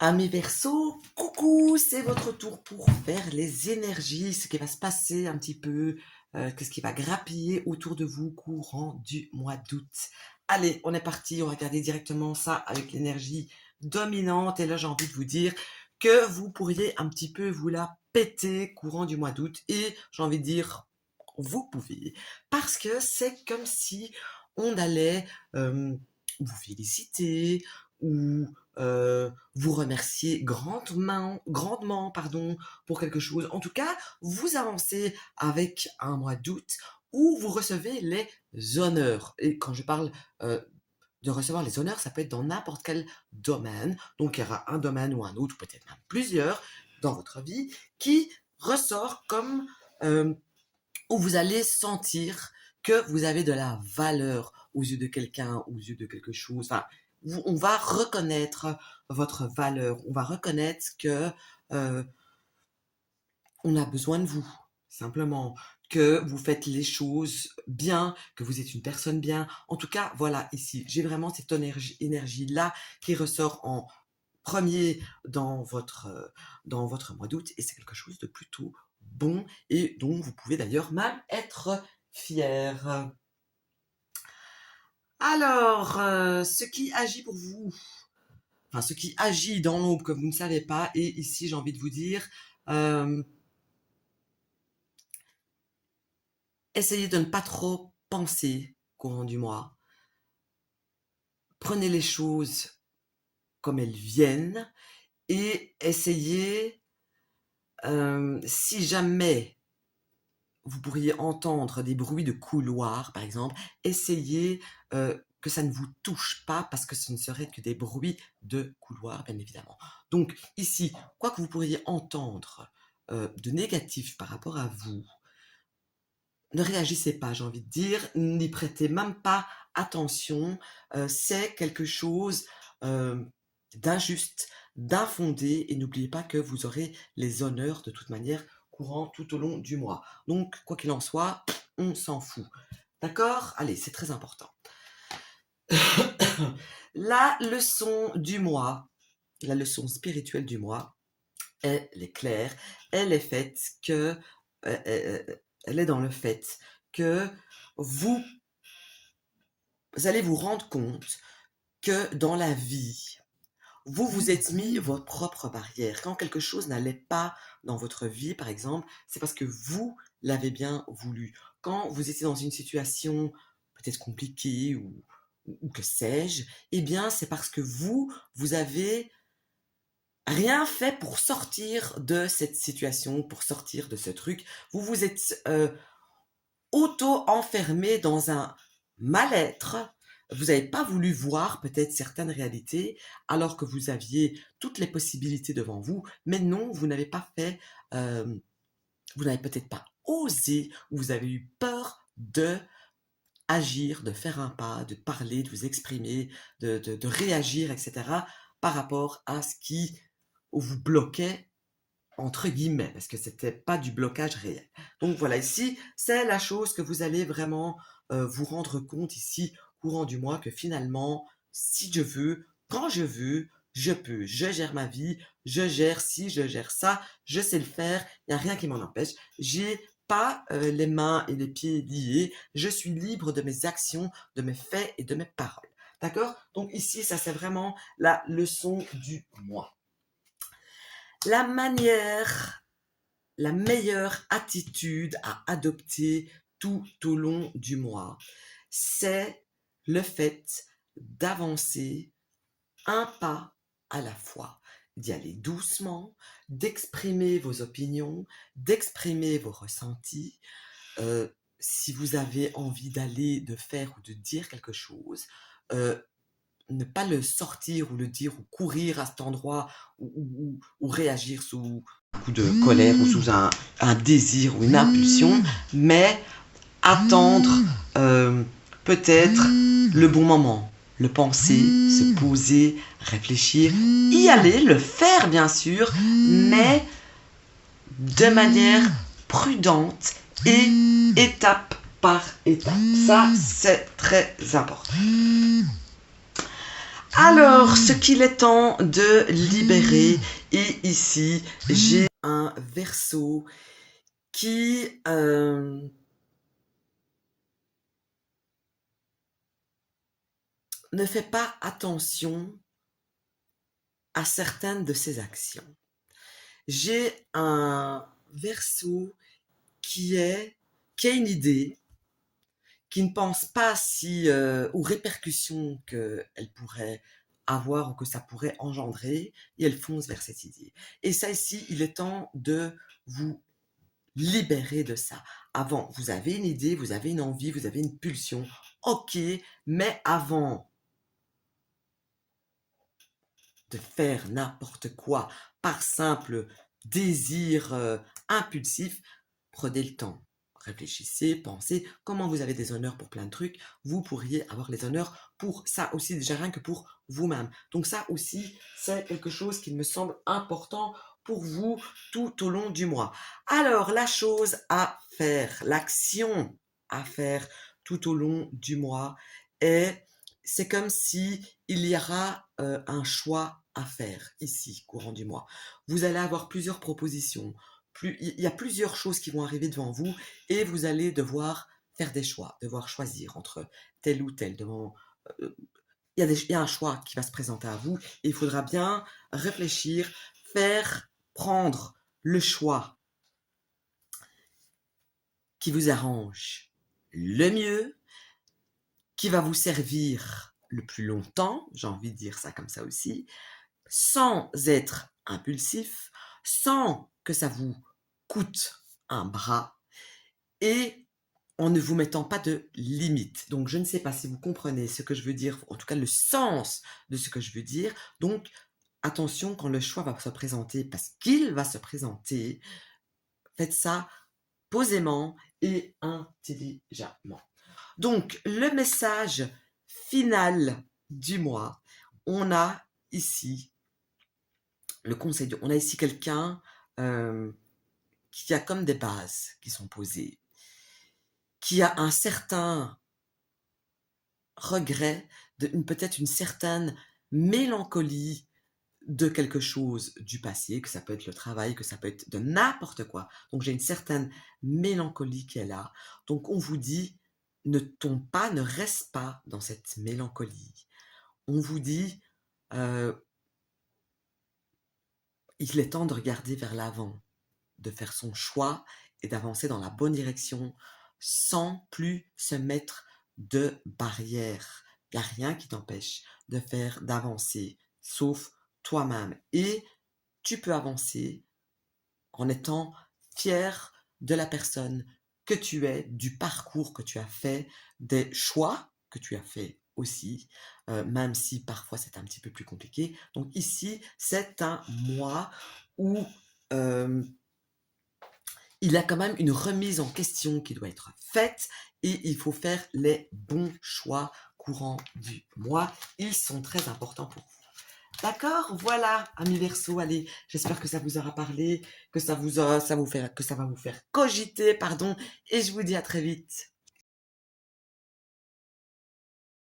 Amis Verseaux, coucou, c'est votre tour pour faire les énergies, ce qui va se passer un petit peu, qu'est-ce qui va grappiller autour de vous courant du mois d'août. Allez, on est parti, on va regarder directement ça avec l'énergie dominante. Et là, j'ai envie de vous dire que vous pourriez un petit peu vous la péter courant du mois d'août. Et j'ai envie de dire, vous pouvez. Parce que c'est comme si on allait vous féliciter ou vous remercier grandement pour quelque chose. En tout cas, vous avancez avec un mois d'août où vous recevez les honneurs. Et quand je parle de recevoir les honneurs, ça peut être dans n'importe quel domaine. Donc, il y aura un domaine ou un autre, ou peut-être même plusieurs, dans votre vie, qui ressort comme où vous allez sentir que vous avez de la valeur aux yeux de quelqu'un, aux yeux de quelque chose. Enfin, on va reconnaître votre valeur. On va reconnaître que euh, on a besoin de vous, simplement. Que vous faites les choses bien, que vous êtes une personne bien. En tout cas, voilà, ici, j'ai vraiment cette énergie-là qui ressort en premier dans votre mois d'août. Et c'est quelque chose de plutôt bon et dont vous pouvez d'ailleurs même être fier. Alors, ce qui agit pour vous, enfin ce qui agit dans l'ombre que vous ne savez pas, et ici j'ai envie de vous dire, euh, essayez de ne pas trop penser courant du mois. Prenez les choses comme elles viennent et essayez, si jamais vous pourriez entendre des bruits de couloir, par exemple, essayez que ça ne vous touche pas parce que ce ne serait que des bruits de couloir, bien évidemment. Donc ici, quoi que vous pourriez entendre de négatif par rapport à vous, ne réagissez pas, j'ai envie de dire, n'y prêtez même pas attention. C'est quelque chose d'injuste, d'infondé, et n'oubliez pas que vous aurez les honneurs de toute manière courant tout au long du mois. Donc, quoi qu'il en soit, on s'en fout. D'accord? Allez, c'est très important. La leçon du mois, la leçon spirituelle du mois, elle est claire. Elle est faite que... elle est dans le fait que vous allez vous rendre compte que dans la vie, vous vous êtes mis votre propre barrière. Quand quelque chose n'allait pas dans votre vie, par exemple, c'est parce que vous l'avez bien voulu. Quand vous étiez dans une situation peut-être compliquée ou que sais-je, eh bien, c'est parce que vous avez rien fait pour sortir de cette situation, pour sortir de ce truc. Vous vous êtes auto-enfermé dans un mal-être. Vous n'avez pas voulu voir peut-être certaines réalités alors que vous aviez toutes les possibilités devant vous, mais non, vous n'avez pas fait, vous n'avez peut-être pas osé, ou vous avez eu peur de agir, de faire un pas, de parler, de vous exprimer, de réagir, etc. par rapport à ce qui vous bloquait entre guillemets, parce que c'était pas du blocage réel. Donc voilà, ici, c'est la chose que vous allez vraiment vous rendre compte ici, courant du mois, que finalement, si je veux, quand je veux, je peux. Je gère ma vie, je gère ci, je gère ça, je sais le faire, il n'y a rien qui m'en empêche. J'ai pas les mains et les pieds liés, je suis libre de mes actions, de mes faits et de mes paroles. D'accord? Donc ici, ça c'est vraiment la leçon du mois. La manière, la meilleure attitude à adopter tout au long du mois, c'est le fait d'avancer un pas à la fois, d'y aller doucement, d'exprimer vos opinions, d'exprimer vos ressentis. Si vous avez envie d'aller, de faire ou de dire quelque chose, ne pas le sortir ou le dire ou courir à cet endroit ou réagir sous un coup de colère ou sous un désir ou une impulsion, mais attendre peut-être le bon moment, le penser, se poser, réfléchir, y aller, le faire bien sûr, mais de manière prudente et étape par étape. Ça, c'est très important. Alors, ce qu'il est temps de libérer, et ici, j'ai un Verseau qui ne fait pas attention à certaines de ses actions. J'ai un Verseau qui a une idée, qui ne pense pas aux répercussions qu'elle pourrait avoir ou que ça pourrait engendrer, et elle fonce vers cette idée. Et ça ici, il est temps de vous libérer de ça. Avant, vous avez une idée, vous avez une envie, vous avez une pulsion, ok, mais avant de faire n'importe quoi par simple désir impulsif, prenez le temps. Réfléchissez, pensez, comment vous avez des honneurs pour plein de trucs, vous pourriez avoir les honneurs pour ça aussi, déjà rien que pour vous-même. Donc ça aussi, c'est quelque chose qui me semble important pour vous tout au long du mois. Alors, la chose à faire, l'action à faire tout au long du mois est, c'est comme si il y aura un choix à faire ici, courant du mois. Vous allez avoir plusieurs propositions. Il y a plusieurs choses qui vont arriver devant vous et vous allez devoir faire des choix, devoir choisir entre tel ou tel. Il y a un choix qui va se présenter à vous et il faudra bien réfléchir, prendre le choix qui vous arrange le mieux, qui va vous servir le plus longtemps, j'ai envie de dire ça comme ça aussi, sans être impulsif, sans que ça vous coûte un bras et en ne vous mettant pas de limites. Donc, je ne sais pas si vous comprenez ce que je veux dire, en tout cas le sens de ce que je veux dire. Donc, attention quand le choix va se présenter, parce qu'il va se présenter, faites ça posément et intelligemment. Donc, le message final du mois, on a ici le conseil, on a ici quelqu'un qui a comme des bases qui sont posées, qui a un certain regret, peut-être une certaine mélancolie de quelque chose du passé, que ça peut être le travail, que ça peut être de n'importe quoi. Donc j'ai une certaine mélancolie qui est là. Donc on vous dit, ne tombe pas, ne reste pas dans cette mélancolie. On vous dit, il est temps de regarder vers l'avant, de faire son choix et d'avancer dans la bonne direction sans plus se mettre de barrières. Il n'y a rien qui t'empêche d'avancer, sauf toi-même. Et tu peux avancer en étant fier de la personne que tu es, du parcours que tu as fait, des choix que tu as fait aussi, même si parfois c'est un petit peu plus compliqué. Donc ici, c'est un mois où il y a quand même une remise en question qui doit être faite et il faut faire les bons choix courant du mois. Ils sont très importants pour vous. D'accord, voilà, amis Verseau, allez, j'espère que ça vous aura parlé, que ça va vous faire cogiter, pardon, et je vous dis à très vite.